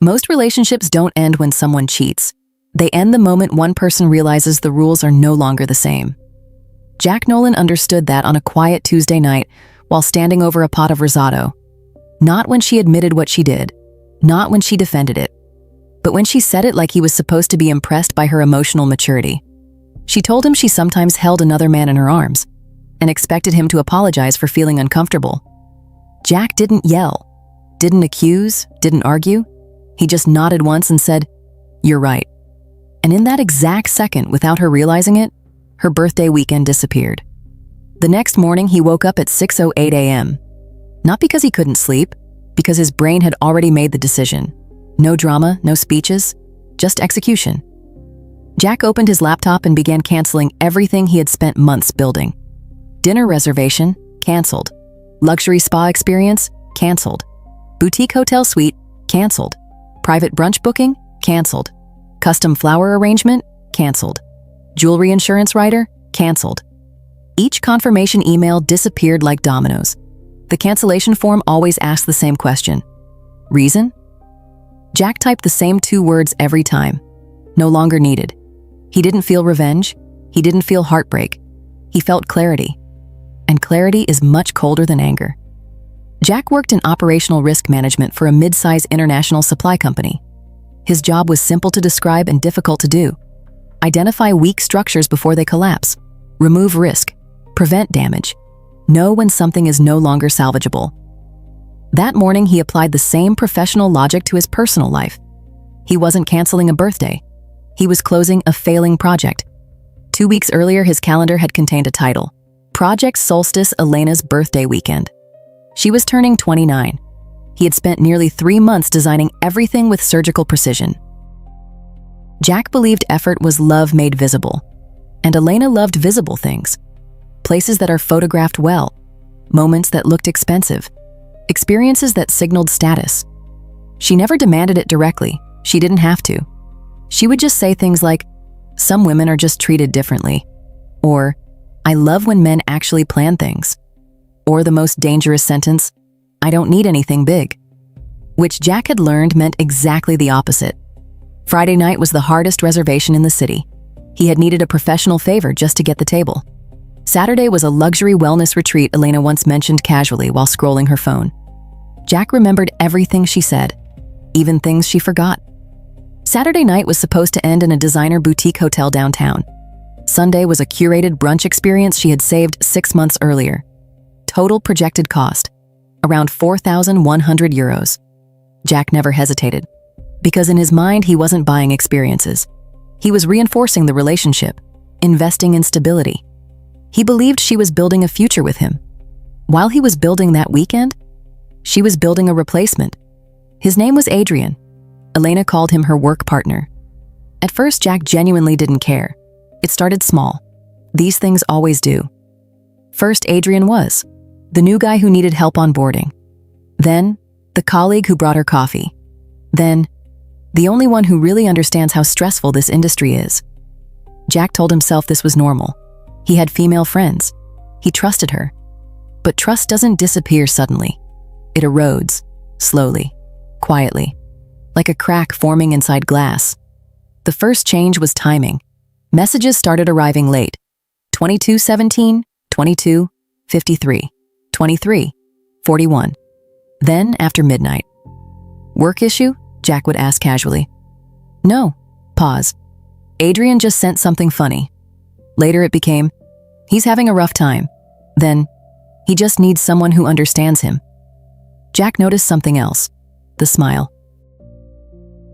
Most relationships don't end when someone cheats. They end the moment one person realizes the rules are no longer the same. Jack Nolan understood that on a quiet Tuesday night while standing over a pot of risotto. Not when she admitted what she did, not when she defended it, but when she said it like he was supposed to be impressed by her emotional maturity. She told him she sometimes held another man in her arms and expected him to apologize for feeling uncomfortable. Jack didn't yell, didn't accuse, didn't argue. He just nodded once and said, "You're right." And in that exact second, without her realizing it, her birthday weekend disappeared. The next morning, he woke up at 6:08 a.m. Not because he couldn't sleep, because his brain had already made the decision. No drama, no speeches, just execution. Jack opened his laptop and began canceling everything he had spent months building. Dinner reservation, canceled. Luxury spa experience, canceled. Boutique hotel suite, canceled. Private brunch booking, canceled. Custom flower arrangement, canceled. Jewelry insurance rider, canceled. Each confirmation email disappeared like dominoes. The cancellation form always asked the same question. Reason? Jack typed the same 2 words every time. No longer needed. He didn't feel revenge. He didn't feel heartbreak. He felt clarity. And clarity is much colder than anger. Jack worked in operational risk management for a mid-size international supply company. His job was simple to describe and difficult to do. Identify weak structures before they collapse. Remove risk. Prevent damage. Know when something is no longer salvageable. That morning, he applied the same professional logic to his personal life. He wasn't canceling a birthday. He was closing a failing project. 2 weeks earlier, his calendar had contained a title: Project Solstice Elena's birthday weekend. She was turning 29. He had spent nearly 3 months designing everything with surgical precision. Jack believed effort was love made visible, and Elena loved visible things. Places that are photographed well, moments that looked expensive, experiences that signaled status. She never demanded it directly. She didn't have to. She would just say things like, "Some women are just treated differently," or "I love when men actually plan things," or the most dangerous sentence, "I don't need anything big," which Jack had learned meant exactly the opposite. Friday night was the hardest reservation in the city. He had needed a professional favor just to get the table. Saturday was a luxury wellness retreat Elena once mentioned casually while scrolling her phone. Jack remembered everything she said, even things she forgot. Saturday night was supposed to end in a designer boutique hotel downtown. Sunday was a curated brunch experience she had saved 6 months earlier. Total projected cost, around 4,100 euros. Jack never hesitated, because in his mind he wasn't buying experiences. He was reinforcing the relationship, investing in stability. He believed she was building a future with him. While he was building that weekend, she was building a replacement. His name was Adrian. Elena called him her work partner. At first, Jack genuinely didn't care. It started small. These things always do. First, Adrian was the new guy who needed help onboarding. Then, the colleague who brought her coffee. Then, the only one who really understands how stressful this industry is. Jack told himself this was normal. He had female friends. He trusted her. But trust doesn't disappear suddenly. It erodes, slowly, quietly, like a crack forming inside glass. The first change was timing. Messages started arriving late. 22:17, 22:53, 23:41. Then, after midnight. "Work issue?" Jack would ask casually. "No." Pause. "Adrian just sent something funny." Later it became, "He's having a rough time." Then, "He just needs someone who understands him." Jack noticed something else: the smile.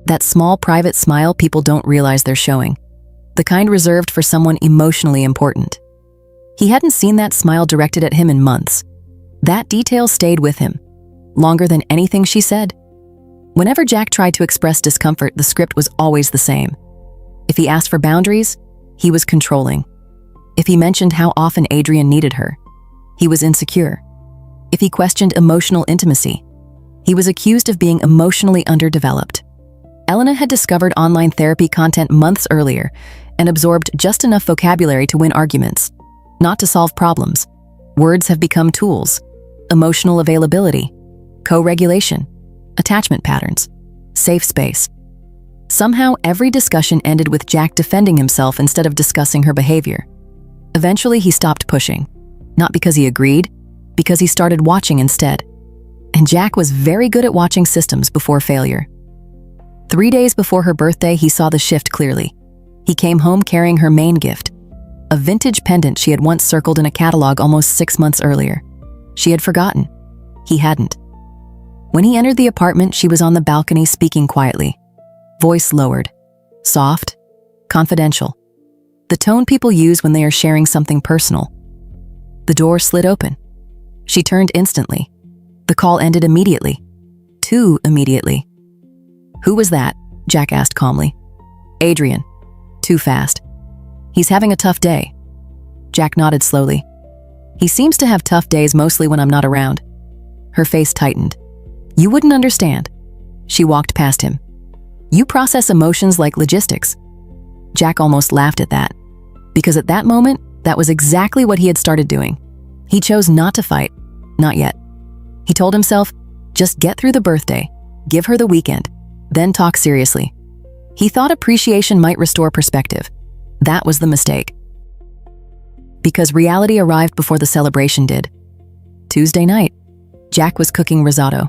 That small, private smile people don't realize they're showing. The kind reserved for someone emotionally important. He hadn't seen that smile directed at him in months. That detail stayed with him, longer than anything she said. Whenever Jack tried to express discomfort, the script was always the same. If he asked for boundaries, he was controlling. If he mentioned how often Adrian needed her, he was insecure. If he questioned emotional intimacy, he was accused of being emotionally underdeveloped. Elena had discovered online therapy content months earlier and absorbed just enough vocabulary to win arguments, not to solve problems. Words have become tools: emotional availability, co-regulation, attachment patterns. safe space. Somehow, every discussion ended with Jack defending himself instead of discussing her behavior. Eventually, he stopped pushing. Not because he agreed, because he started watching instead. And Jack was very good at watching systems before failure. 3 days before her birthday, he saw the shift clearly. He came home carrying her main gift, a vintage pendant she had once circled in a catalog almost 6 months earlier. She had forgotten. He hadn't. When he entered the apartment, she was on the balcony speaking quietly. Voice lowered, soft, confidential. The tone people use when they are sharing something personal. The door slid open. She turned instantly. The call ended immediately. Too immediately. "Who was that?" Jack asked calmly. "Adrian." "Too fast. He's having a tough day." Jack nodded slowly. "He seems to have tough days mostly when I'm not around." Her face tightened. "You wouldn't understand." She walked past him. "You process emotions like logistics." Jack almost laughed at that, because at that moment, that was exactly what he had started doing. He chose not to fight, not yet. He told himself, just get through the birthday, give her the weekend, then talk seriously. He thought appreciation might restore perspective. That was the mistake. Because reality arrived before the celebration did. Tuesday night, Jack was cooking risotto,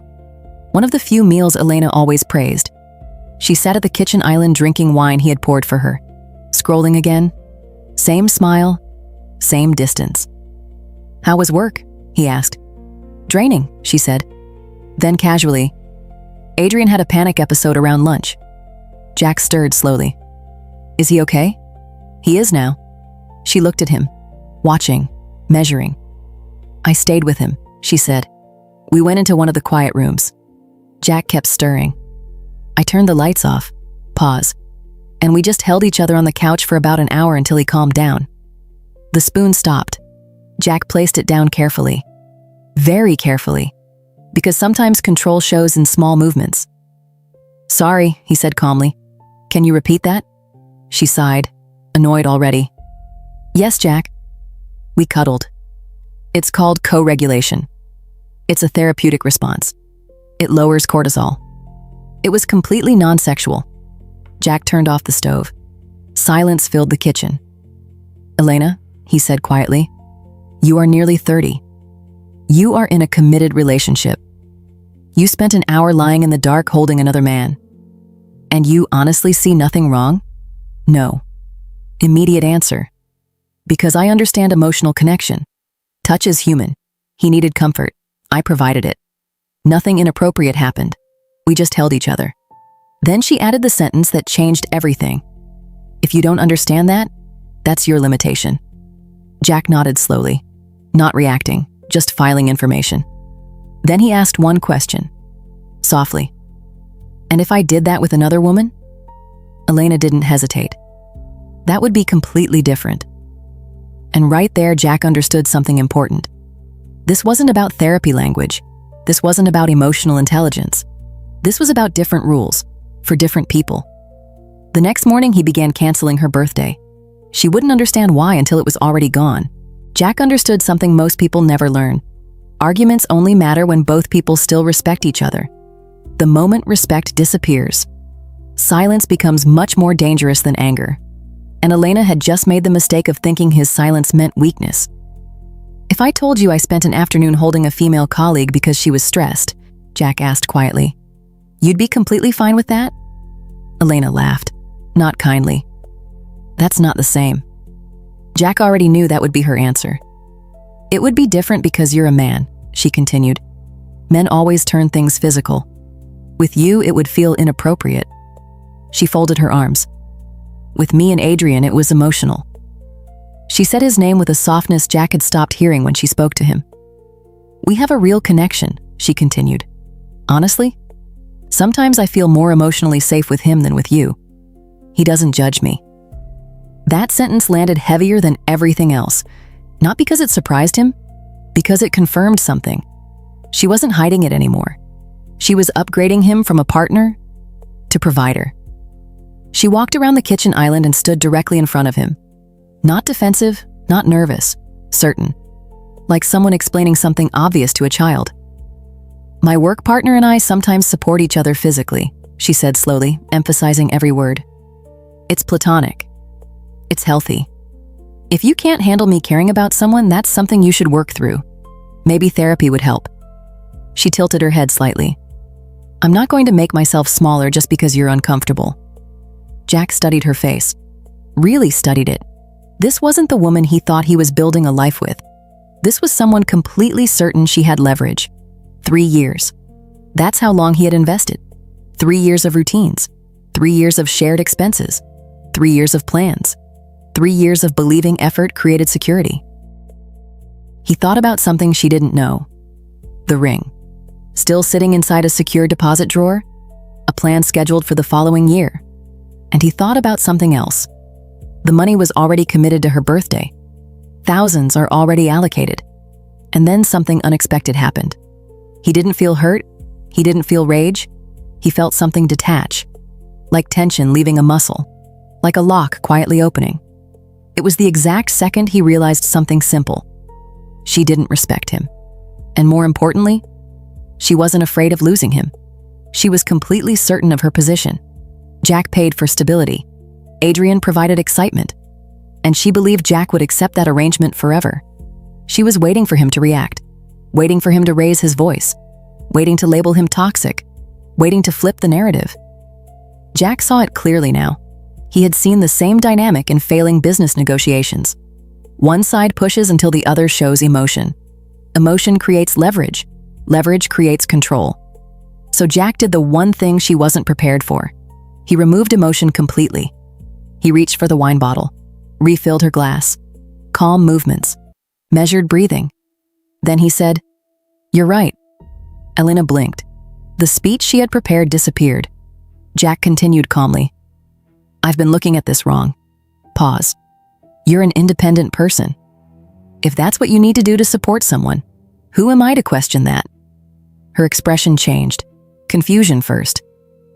one of the few meals Elena always praised. She sat at the kitchen island drinking wine he had poured for her. Scrolling again. Same smile, same distance. "How was work?" he asked. "Draining," she said. Then casually, "Adrian had a panic episode around lunch." Jack stirred slowly. "Is he okay?" "He is now." She looked at him, watching, measuring. "I stayed with him," she said. "We went into one of the quiet rooms." Jack kept stirring. "I turned the lights off." Pause. "And we just held each other on the couch for about an hour until he calmed down." The spoon stopped. Jack placed it down carefully. Very carefully. Because sometimes control shows in small movements. "Sorry," he said calmly. "Can you repeat that?" She sighed, annoyed already. "Yes, Jack." We cuddled. It's called co-regulation. It's a therapeutic response. It lowers cortisol. It was completely non-sexual. Jack turned off the stove. Silence filled the kitchen. "Elena," he said quietly, "you are nearly 30. You are in a committed relationship. You spent an hour lying in the dark holding another man. And you honestly see nothing wrong?" "No." Immediate answer. "Because I understand emotional connection. Touch is human. He needed comfort. I provided it. Nothing inappropriate happened. We just held each other." Then she added the sentence that changed everything. "If you don't understand that, that's your limitation." Jack nodded slowly, not reacting, just filing information. Then he asked one question, softly. "And if I did that with another woman?" Elena didn't hesitate. That would be completely different. And right there, Jack understood something important. This wasn't about therapy language. This wasn't about emotional intelligence. This was about different rules, for different people. The next morning, he began canceling her birthday. She wouldn't understand why until it was already gone. Jack understood something most people never learn. Arguments only matter when both people still respect each other. The moment respect disappears, silence becomes much more dangerous than anger. And Elena had just made the mistake of thinking his silence meant weakness. "If I told you I spent an afternoon holding a female colleague because she was stressed," Jack asked quietly, "you'd be completely fine with that?" Elena laughed, not kindly. "That's not the same." Jack already knew that would be her answer. "It would be different because you're a man," she continued. "Men always turn things physical. With you, it would feel inappropriate." She folded her arms. "With me and Adrian, it was emotional." She said his name with a softness Jack had stopped hearing when she spoke to him. "We have a real connection," she continued. "Honestly, sometimes I feel more emotionally safe with him than with you. He doesn't judge me." That sentence landed heavier than everything else, not because it surprised him, because it confirmed something. She wasn't hiding it anymore. She was upgrading him from a partner to provider. She walked around the kitchen island and stood directly in front of him. Not defensive, not nervous, certain. Like someone explaining something obvious to a child. "My work partner and I sometimes support each other physically," she said slowly, emphasizing every word. It's platonic. It's healthy. If you can't handle me caring about someone, that's something you should work through. Maybe therapy would help. She tilted her head slightly. I'm not going to make myself smaller just because you're uncomfortable. Jack studied her face. Really studied it. This wasn't the woman he thought he was building a life with. This was someone completely certain she had leverage. 3 years. That's how long he had invested. 3 years of routines. 3 years of shared expenses. 3 years of plans. 3 years of believing effort created security. He thought about something she didn't know. The ring. Still sitting inside a secure deposit drawer? A plan scheduled for the following year. And he thought about something else. The money was already committed to her birthday. Thousands are already allocated. And then something unexpected happened. He didn't feel hurt. He didn't feel rage. He felt something detach. Like tension leaving a muscle. Like a lock quietly opening. It was the exact second he realized something simple. She didn't respect him. And more importantly, she wasn't afraid of losing him. She was completely certain of her position. Jack paid for stability. Adrian provided excitement. And she believed Jack would accept that arrangement forever. She was waiting for him to react. Waiting for him to raise his voice. Waiting to label him toxic. Waiting to flip the narrative. Jack saw it clearly now. He had seen the same dynamic in failing business negotiations. One side pushes until the other shows emotion. Emotion creates leverage. Leverage creates control. So Jack did the one thing she wasn't prepared for. He removed emotion completely. He reached for the wine bottle, refilled her glass. Calm movements. Measured breathing. Then he said, "You're right." Elena blinked. The speech she had prepared disappeared. Jack continued calmly. "I've been looking at this wrong." Pause. "You're an independent person. If that's what you need to do to support someone, who am I to question that?" Her expression changed. Confusion first,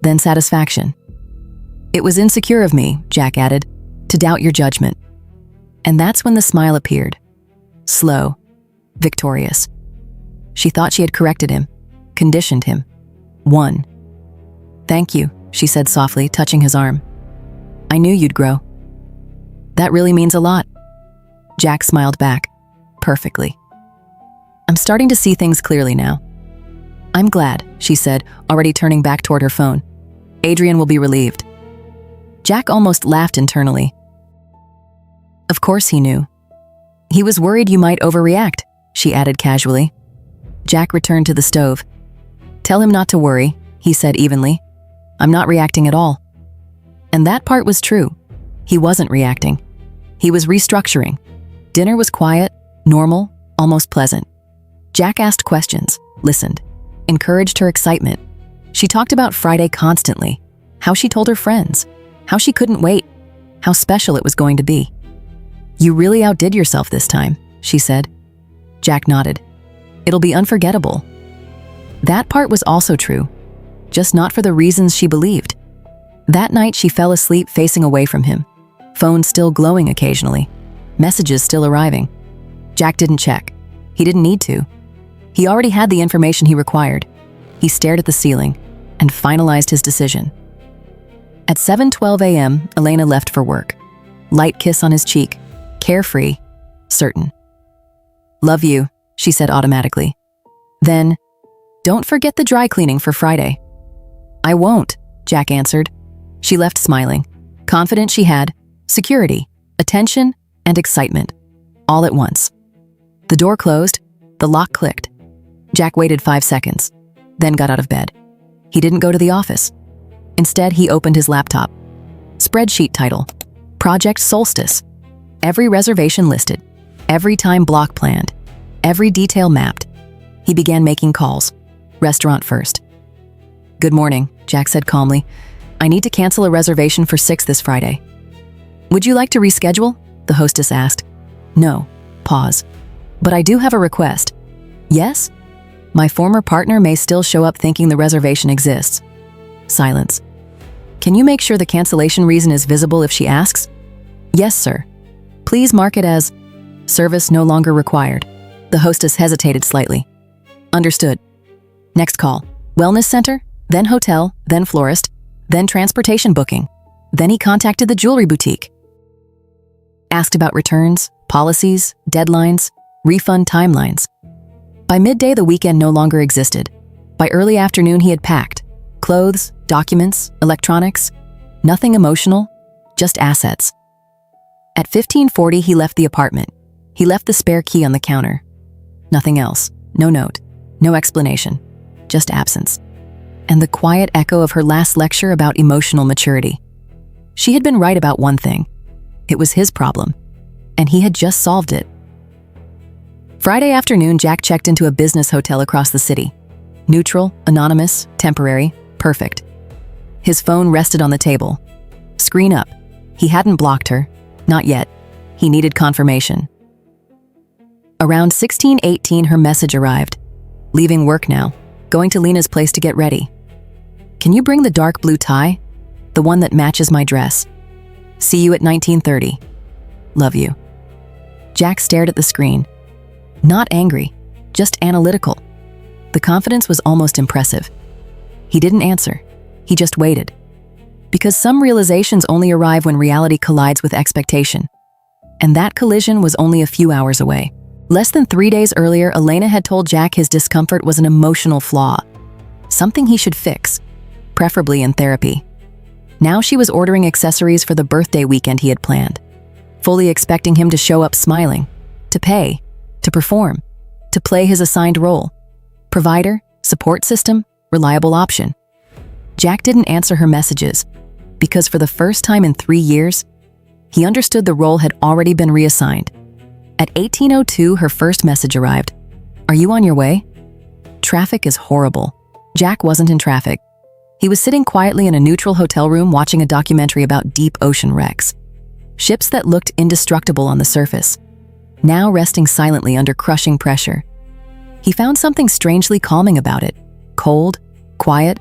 then satisfaction. "It was insecure of me," Jack added, "to doubt your judgment." And that's when the smile appeared. Slow, victorious. She thought she had corrected him, conditioned him, won. "Thank you," she said softly, touching his arm. "I knew you'd grow." "That really means a lot." Jack smiled back, perfectly. "I'm starting to see things clearly now." "I'm glad," she said, already turning back toward her phone. "Adrian will be relieved." Jack almost laughed internally. Of course he knew. "He was worried you might overreact," she added casually. Jack returned to the stove. "Tell him not to worry," he said evenly. "I'm not reacting at all." And that part was true. He wasn't reacting. He was restructuring. Dinner was quiet, normal, almost pleasant. Jack asked questions, listened, encouraged her excitement. She talked about Friday constantly, how she told her friends, how she couldn't wait, how special it was going to be. "You really outdid yourself this time," she said. Jack nodded. "It'll be unforgettable." That part was also true, just not for the reasons she believed. That night she fell asleep facing away from him, phone still glowing occasionally, messages still arriving. Jack didn't check. He didn't need to. He already had the information he required. He stared at the ceiling and finalized his decision. At 7:12 a.m., Elena left for work. Light kiss on his cheek, carefree, certain. "Love you," she said automatically. Then, "Don't forget the dry cleaning for Friday." "I won't," Jack answered. She left smiling, confident she had security, attention, and excitement, all at once. The door closed, the lock clicked. Jack waited 5 seconds, then got out of bed. He didn't go to the office. Instead, he opened his laptop. Spreadsheet title, Project Solstice. Every reservation listed, every time block planned, every detail mapped. He began making calls. Restaurant first. "Good morning," Jack said calmly. "I need to cancel a reservation for 6 this Friday." "Would you like to reschedule?" the hostess asked. "No." Pause. "But I do have a request." "Yes?" "My former partner may still show up thinking the reservation exists." Silence. "Can you make sure the cancellation reason is visible if she asks?" "Yes, sir. Please mark it as service no longer required." The hostess hesitated slightly. "Understood. Next call. Wellness center? then hotel, then florist, then transportation booking. Then he contacted the jewelry boutique. Asked about returns, policies, deadlines, refund timelines. By midday, the weekend no longer existed. By early afternoon, he had packed. Clothes, documents, electronics. Nothing emotional, just assets. At 15:40, he left the apartment. He left the spare key on the counter. Nothing else. No note. No explanation. Just absence. And the quiet echo of her last lecture about emotional maturity. She had been right about one thing. It was his problem, and he had just solved it. Friday afternoon, Jack checked into a business hotel across the city. Neutral, anonymous, temporary, perfect. His phone rested on the table. Screen up. He hadn't blocked her. Not yet. He needed confirmation. Around 16:18, her message arrived. Leaving work now. Going to Lena's place to get ready. Can you bring the dark blue tie? The one that matches my dress. See you at 19:30. Love you. Jack stared at the screen. Not angry, just analytical. The confidence was almost impressive. He didn't answer. He just waited. Because some realizations only arrive when reality collides with expectation. And that collision was only a few hours away. Less than 3 days earlier, Elena had told Jack his discomfort was an emotional flaw. Something he should fix, preferably in therapy. Now she was ordering accessories for the birthday weekend he had planned, fully expecting him to show up smiling, to pay, to perform, to play his assigned role. Provider, support system, reliable option. Jack didn't answer her messages because for the first time in 3 years, he understood the role had already been reassigned. At 18:02, her first message arrived. Are you on your way? Traffic is horrible. Jack wasn't in traffic. He was sitting quietly in a neutral hotel room watching a documentary about deep ocean wrecks. Ships that looked indestructible on the surface, now resting silently under crushing pressure. He found something strangely calming about it. Cold, quiet,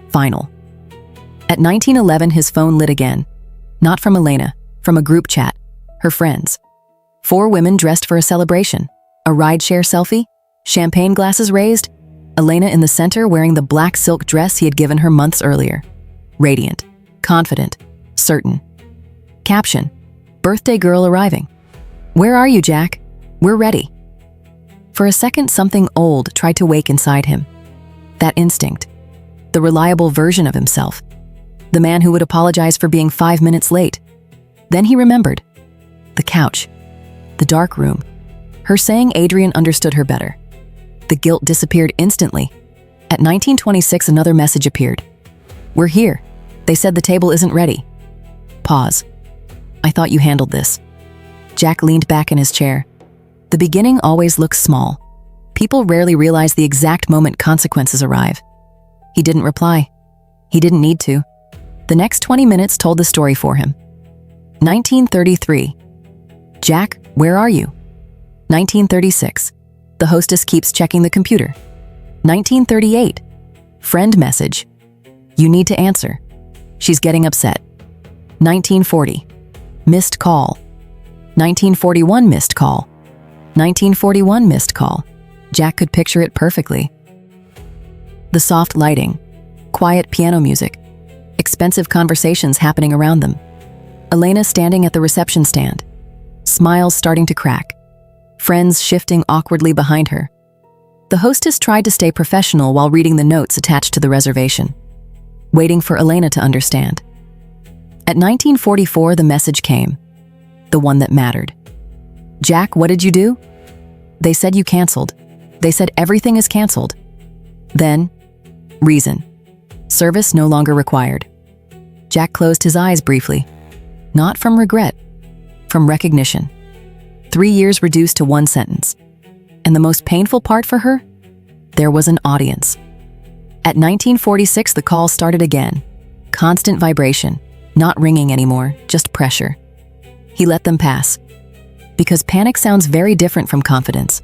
final. At 19:11, his phone lit again. Not from Elena, from a group chat. Her friends. 4 women dressed for a celebration. A rideshare selfie, champagne glasses raised, Elena in the center wearing the black silk dress he had given her months earlier. Radiant, confident, certain. Caption, birthday girl arriving. Where are you, Jack? We're ready. For a second, something old tried to wake inside him. That instinct, the reliable version of himself, the man who would apologize for being 5 minutes late. Then he remembered. The couch, the dark room, her saying Adrian understood her better. The guilt disappeared instantly. At 19:26, another message appeared. We're here. They said the table isn't ready. Pause. I thought you handled this. Jack leaned back in his chair. The beginning always looks small. People rarely realize the exact moment consequences arrive. He didn't reply. He didn't need to. The next 20 minutes told the story for him. 1933. Jack, where are you? 1936. The hostess keeps checking the computer. 1938. Friend message. You need to answer. She's getting upset. 1940. Missed call. 1941 missed call. 1941 missed call. Jack could picture it perfectly. The soft lighting, quiet piano music, expensive conversations happening around them. Elena standing at the reception stand, smiles starting to crack, friends shifting awkwardly behind her. The hostess tried to stay professional while reading the notes attached to the reservation, waiting for Elena to understand. At 1944, the message came, the one that mattered. Jack, what did you do? They said you canceled. They said everything is canceled. Then, reason. Service no longer required. Jack closed his eyes briefly. Not from regret, from recognition. 3 years reduced to 1 sentence. And the most painful part for her? There was an audience. At 1946, the call started again. Constant vibration, not ringing anymore, just pressure. He let them pass. Because panic sounds very different from confidence,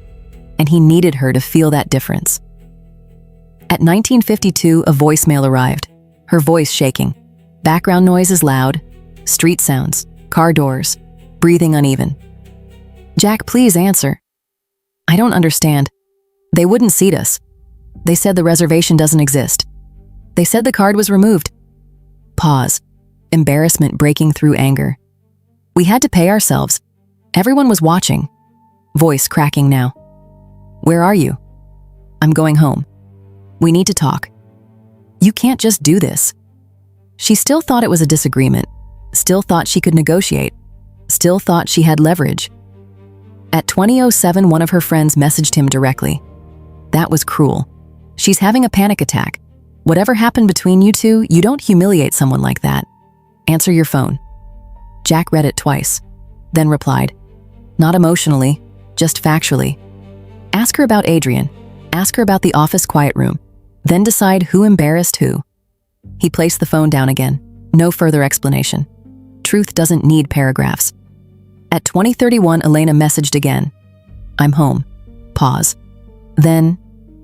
and he needed her to feel that difference. At 1952, a voicemail arrived, her voice shaking. Background noise is loud, street sounds, car doors, breathing uneven. Jack, please answer. I don't understand. They wouldn't seat us. They said the reservation doesn't exist. They said the card was removed. Pause. Embarrassment breaking through anger. We had to pay ourselves. Everyone was watching. Voice cracking now. Where are you? I'm going home. We need to talk. You can't just do this. She still thought it was a disagreement, still thought she could negotiate, still thought she had leverage. At 20:07, one of her friends messaged him directly. That was cruel. She's having a panic attack. Whatever happened between you two, you don't humiliate someone like that. Answer your phone. Jack read it twice, then replied, not emotionally, just factually. Ask her about Adrian. Ask her about the office quiet room. Then decide who embarrassed who. He placed the phone down again. No further explanation. Truth doesn't need paragraphs. At 20:31, Elena messaged again. I'm home. Pause. Then,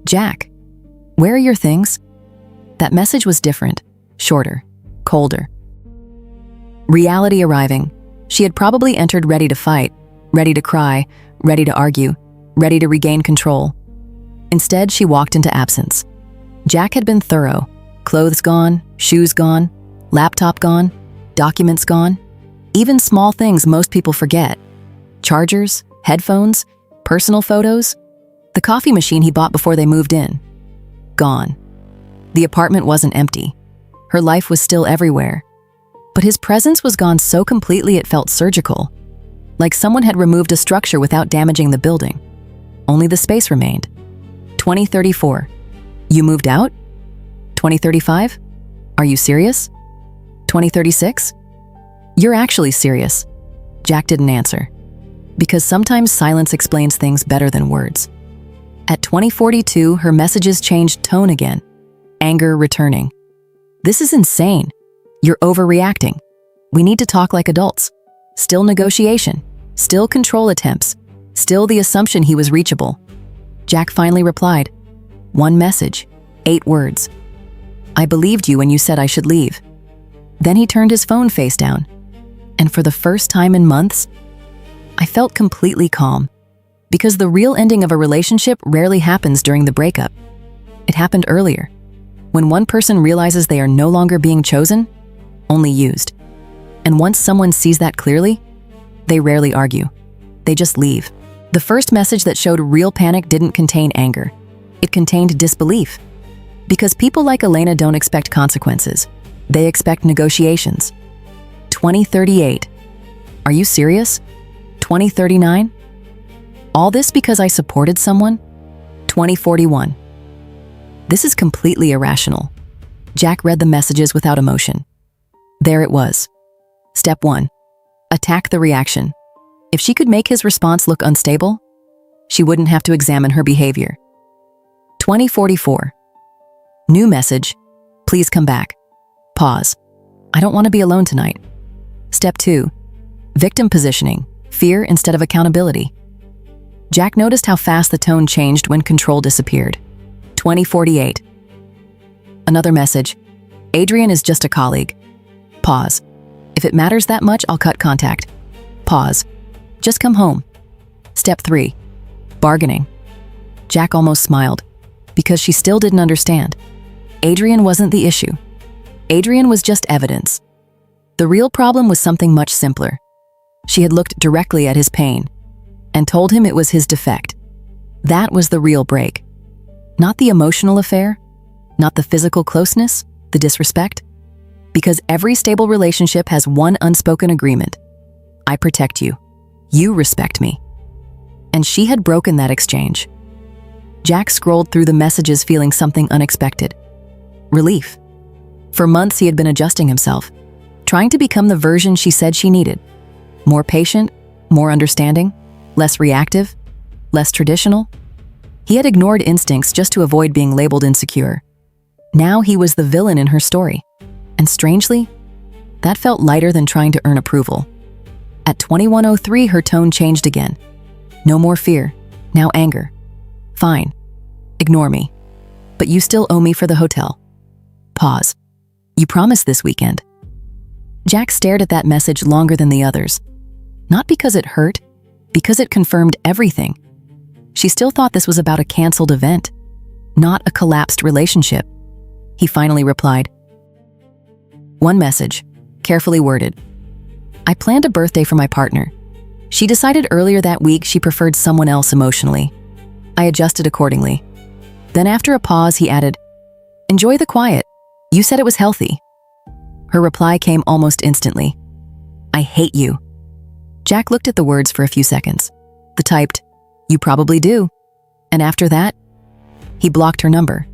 Jack, where are your things? That message was different, shorter, colder. Reality arriving. She had probably entered ready to fight, ready to cry, ready to argue, ready to regain control. Instead, she walked into absence. Jack had been thorough. Clothes gone, shoes gone, laptop gone, documents gone. Even small things most people forget. Chargers, headphones, personal photos. The coffee machine he bought before they moved in. Gone. The apartment wasn't empty. Her life was still everywhere. But his presence was gone so completely it felt surgical. Like someone had removed a structure without damaging the building. Only the space remained. 20:34. You moved out? 20:35? Are you serious? 20:36? You're actually serious. Jack didn't answer. Because sometimes silence explains things better than words. At 20:42, her messages changed tone again. Anger returning. This is insane. You're overreacting. We need to talk like adults. Still negotiation. Still control attempts. Still the assumption he was reachable. Jack finally replied. One message. 8 words. I believed you when you said I should leave. Then he turned his phone face down. And for the first time in months, I felt completely calm. Because the real ending of a relationship rarely happens during the breakup. It happened earlier. When one person realizes they are no longer being chosen, only used. And once someone sees that clearly, they rarely argue. They just leave. The first message that showed real panic didn't contain anger. It contained disbelief. Because people like Elena don't expect consequences. They expect negotiations. 20:38. Are you serious? 20:39. All this because I supported someone? 20:41. This is completely irrational. Jack read the messages without emotion. There it was. Step 1. Attack the reaction. If she could make his response look unstable, she wouldn't have to examine her behavior. 20:44. New message. Please come back. Pause. I don't want to be alone tonight. Step 2. Victim positioning. Fear instead of accountability. Jack noticed how fast the tone changed when control disappeared. 20:48. Another message. Adrian is just a colleague. Pause. If it matters that much, I'll cut contact. Pause. Just come home. Step 3. Bargaining. Jack almost smiled, because she still didn't understand. Adrian wasn't the issue. Adrian was just evidence. The real problem was something much simpler. She had looked directly at his pain and told him it was his defect. That was the real break. Not the emotional affair, not the physical closeness, the disrespect. Because every stable relationship has one unspoken agreement. I protect you. You respect me. And she had broken that exchange. Jack scrolled through the messages feeling something unexpected. Relief. For months he had been adjusting himself, trying to become the version she said she needed. More patient, more understanding, less reactive, less traditional. He had ignored instincts just to avoid being labeled insecure. Now he was the villain in her story. And strangely, that felt lighter than trying to earn approval. At 21:03, her tone changed again. No more fear, now anger. Fine, ignore me. But you still owe me for the hotel. Pause. You promised this weekend. Jack stared at that message longer than the others. Not because it hurt, because it confirmed everything. She still thought this was about a canceled event, not a collapsed relationship. he finally replied. One message, carefully worded. I planned a birthday for my partner. She decided earlier that week she preferred someone else emotionally. I adjusted accordingly. Then after a pause, he added, enjoy the quiet. You said it was healthy. Her reply came almost instantly. I hate you. Jack looked at the words for a few seconds. The typed, you probably do. And after that, he blocked her number.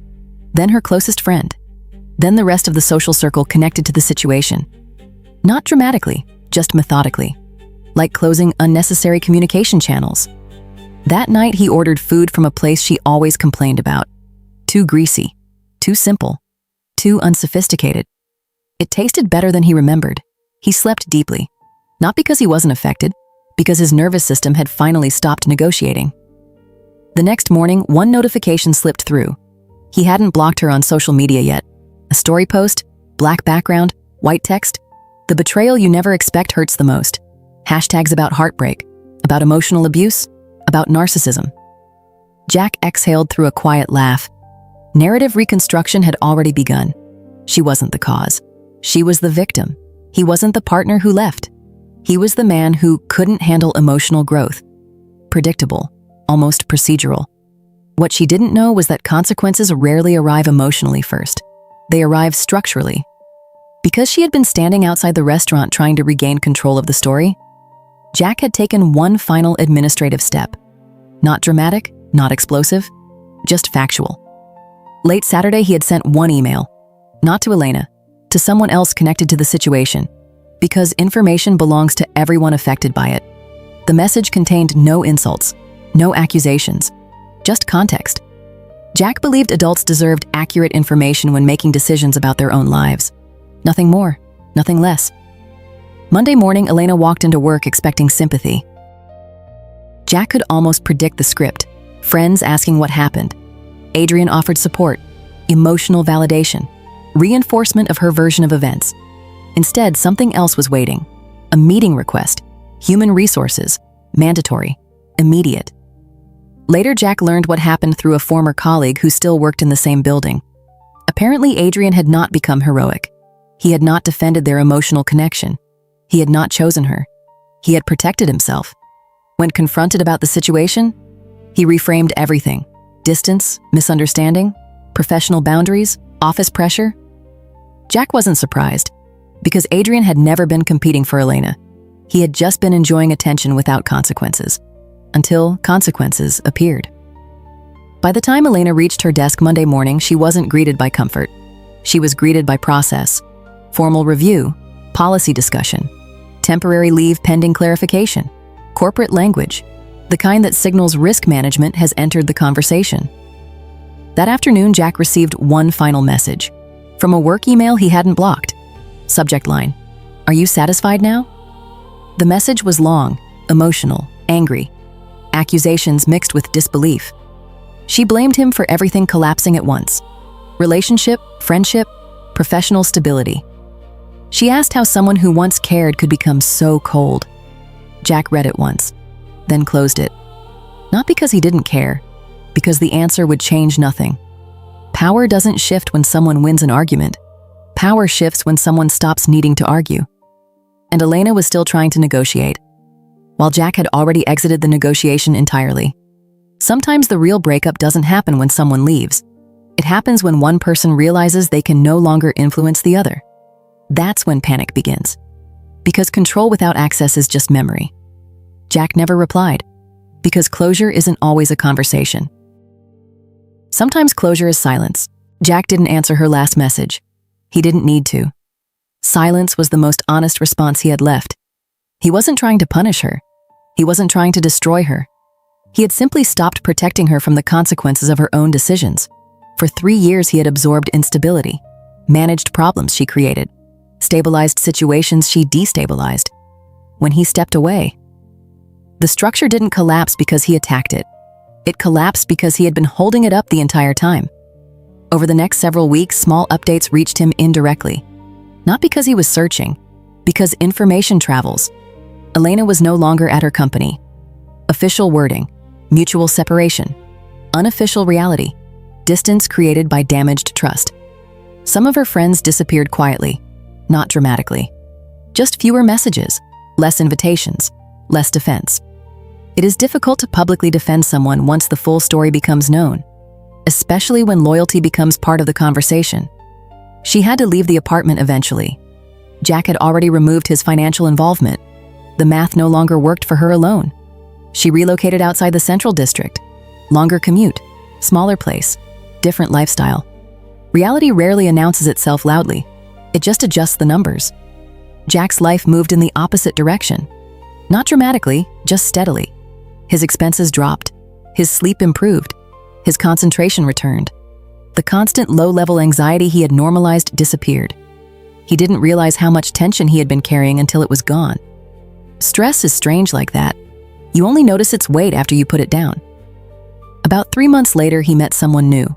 Then her closest friend. Then the rest of the social circle connected to the situation. Not dramatically, just methodically. Like closing unnecessary communication channels. That night, he ordered food from a place she always complained about. Too greasy, too simple, too unsophisticated. It tasted better than he remembered. He slept deeply. Not because he wasn't affected, because his nervous system had finally stopped negotiating. The next morning, one notification slipped through. He hadn't blocked her on social media yet. A story post, black background, white text. The betrayal you never expect hurts the most. Hashtags about heartbreak, about emotional abuse, about narcissism. Jack exhaled through a quiet laugh. Narrative reconstruction had already begun. She wasn't the cause. She was the victim. He wasn't the partner who left. He was the man who couldn't handle emotional growth. Predictable, almost procedural. What she didn't know was that consequences rarely arrive emotionally first. They arrive structurally. Because she had been standing outside the restaurant trying to regain control of the story, Jack had taken one final administrative step. Not dramatic, not explosive, just factual. Late Saturday, he had sent one email, not to Elena, to someone else connected to the situation, because information belongs to everyone affected by it. The message contained no insults, no accusations, just context. Jack believed adults deserved accurate information when making decisions about their own lives. Nothing more, nothing less. Monday morning, Elena walked into work expecting sympathy. Jack could almost predict the script. Friends asking what happened. Adrian offered support, emotional validation, reinforcement of her version of events. Instead, something else was waiting. A meeting request, human resources, mandatory, immediate. Later, Jack learned what happened through a former colleague who still worked in the same building. Apparently, Adrian had not become heroic. He had not defended their emotional connection. He had not chosen her. He had protected himself. When confronted about the situation, he reframed everything. Distance, misunderstanding, professional boundaries, office pressure. Jack wasn't surprised, because Adrian had never been competing for Elena. He had just been enjoying attention without consequences, until consequences appeared. By the time Elena reached her desk Monday morning, she wasn't greeted by comfort. She was greeted by process, formal review, policy discussion, temporary leave pending clarification, corporate language, the kind that signals risk management has entered the conversation. That afternoon, Jack received one final message from a work email he hadn't blocked. Subject line, "Are you satisfied now?" The message was long, emotional, angry, accusations mixed with disbelief. She blamed him for everything collapsing at once: relationship, friendship, professional stability. She asked how someone who once cared could become so cold. Jack read it once, then closed it. Not because he didn't care, because the answer would change nothing. Power doesn't shift when someone wins an argument. Power shifts when someone stops needing to argue. And Elena was still trying to negotiate, while Jack had already exited the negotiation entirely. Sometimes the real breakup doesn't happen when someone leaves. It happens when one person realizes they can no longer influence the other. That's when panic begins. Because control without access is just memory. Jack never replied, because closure isn't always a conversation. Sometimes closure is silence. Jack didn't answer her last message. He didn't need to. Silence was the most honest response he had left. He wasn't trying to punish her. He wasn't trying to destroy her. He had simply stopped protecting her from the consequences of her own decisions. For 3 years, he had absorbed instability, managed problems she created, stabilized situations she destabilized. When he stepped away, the structure didn't collapse because he attacked it. It collapsed because he had been holding it up the entire time. Over the next several weeks, small updates reached him indirectly. Not because he was searching, because information travels. Elena was no longer at her company. Official wording, mutual separation. Unofficial reality, distance created by damaged trust. Some of her friends disappeared quietly, not dramatically. Just fewer messages, less invitations, less defense. It is difficult to publicly defend someone once the full story becomes known, especially when loyalty becomes part of the conversation. She had to leave the apartment eventually. Jack had already removed his financial involvement. The math no longer worked for her alone. She relocated outside the central district. Longer commute, smaller place, different lifestyle. Reality rarely announces itself loudly. It just adjusts the numbers. Jack's life moved in the opposite direction. Not dramatically, just steadily. His expenses dropped. His sleep improved. His concentration returned. The constant low-level anxiety he had normalized disappeared. He didn't realize how much tension he had been carrying until it was gone. Stress is strange like that. You only notice its weight after you put it down. About 3 months later, he met someone new.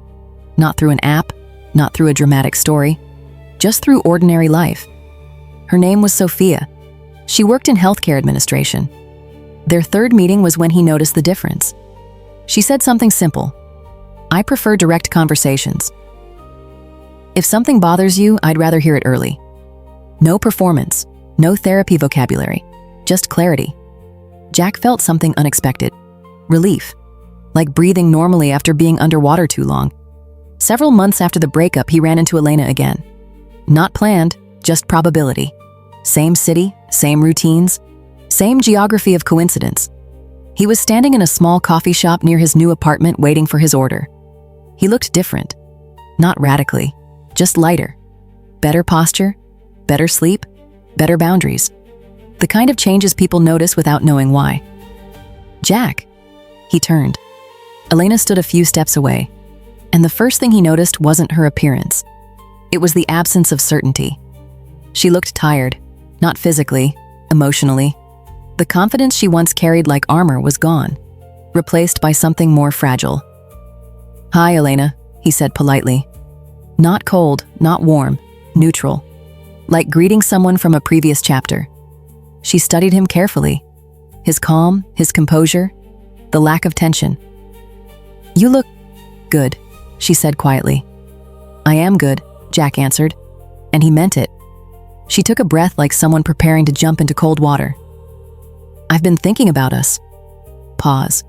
Not through an app, not through a dramatic story, just through ordinary life. Her name was Sophia. She worked in healthcare administration. Their third meeting was when he noticed the difference. She said something simple. "I prefer direct conversations. If something bothers you, I'd rather hear it early. No performance, no therapy vocabulary, just clarity." Jack felt something unexpected. Relief. Like breathing normally after being underwater too long. Several months after the breakup, he ran into Elena again. Not planned, just probability. Same city, same routines, same geography of coincidence. He was standing in a small coffee shop near his new apartment waiting for his order. He looked different. Not radically, just lighter. Better posture, better sleep, better boundaries. The kind of changes people notice without knowing why. "Jack." He turned. Elena stood a few steps away, and the first thing he noticed wasn't her appearance. It was the absence of certainty. She looked tired, not physically, emotionally. The confidence she once carried like armor was gone, replaced by something more fragile. "Hi, Elena," he said politely. Not cold, not warm, neutral. Like greeting someone from a previous chapter. She studied him carefully. His calm, his composure, the lack of tension. "You look good," she said quietly. "I am good," Jack answered, and he meant it. She took a breath like someone preparing to jump into cold water. "I've been thinking about us." Pause.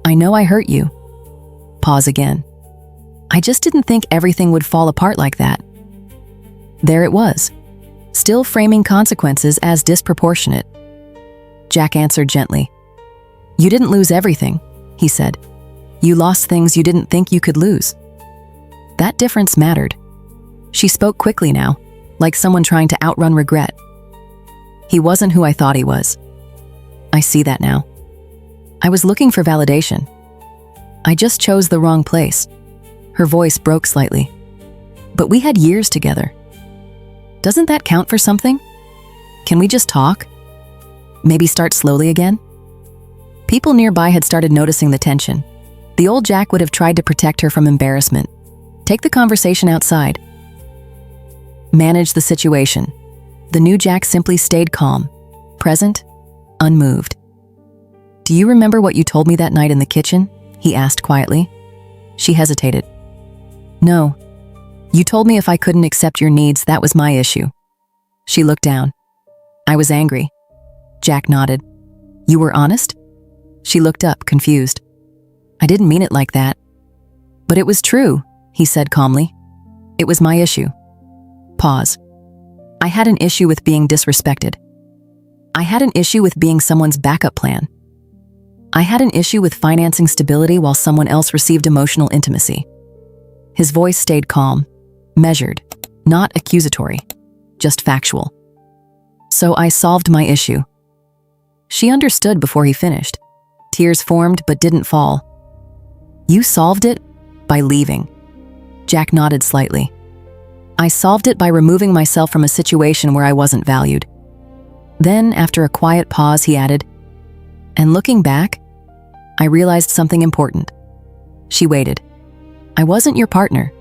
"I know I hurt you." Pause again. "I just didn't think everything would fall apart like that." There it was, still framing consequences as disproportionate. Jack answered gently. "You didn't lose everything," he said. "You lost things you didn't think you could lose." That difference mattered. She spoke quickly now, like someone trying to outrun regret. "He wasn't who I thought he was. I see that now. I was looking for validation. I just chose the wrong place." Her voice broke slightly. "But we had years together. Doesn't that count for something? Can we just talk? Maybe start slowly again?" People nearby had started noticing the tension. The old Jack would have tried to protect her from embarrassment. Take the conversation outside. Manage the situation. The new Jack simply stayed calm, present, unmoved. "Do you remember what you told me that night in the kitchen?" he asked quietly. She hesitated. "No. You told me if I couldn't accept your needs, that was my issue." She looked down. "I was angry." Jack nodded. "You were honest?" She looked up, confused. "I didn't mean it like that." "But it was true," he said calmly. "It was my issue." Pause. "I had an issue with being disrespected. I had an issue with being someone's backup plan. I had an issue with financing stability while someone else received emotional intimacy." His voice stayed calm, measured, not accusatory, just factual. "So I solved my issue." She understood before he finished. Tears formed but didn't fall. "You solved it by leaving." Jack nodded slightly. "I solved it by removing myself from a situation where I wasn't valued." Then, after a quiet pause, he added, "And looking back, I realized something important." She waited. "I wasn't your partner.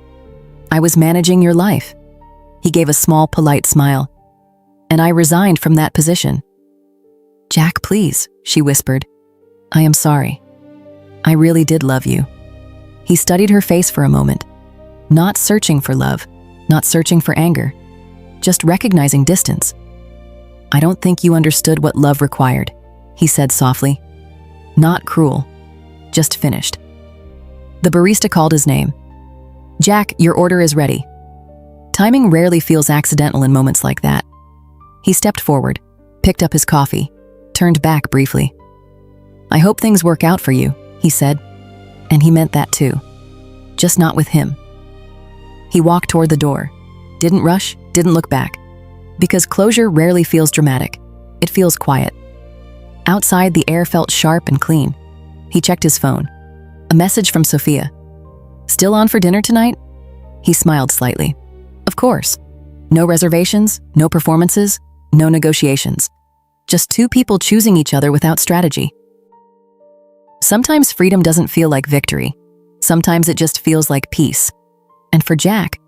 I was managing your life." He gave a small, polite smile. "And I resigned from that position." "Jack, please," she whispered. "I am sorry. I really did love you." He studied her face for a moment, not searching for love, not searching for anger, just recognizing distance. "I don't think you understood what love required," he said softly. Not cruel, just finished. The barista called his name. "Jack, your order is ready." Timing rarely feels accidental in moments like that. He stepped forward, picked up his coffee, turned back briefly. "I hope things work out for you," he said. And he meant that too. Just not with him. He walked toward the door. Didn't rush, didn't look back. Because closure rarely feels dramatic. It feels quiet. Outside, the air felt sharp and clean. He checked his phone. A message from Sophia. "Still on for dinner tonight?" He smiled slightly. Of course. No reservations, no performances, no negotiations. Just two people choosing each other without strategy. Sometimes freedom doesn't feel like victory. Sometimes it just feels like peace. And for Jack,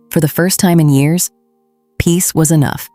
for the first time in years, peace was enough.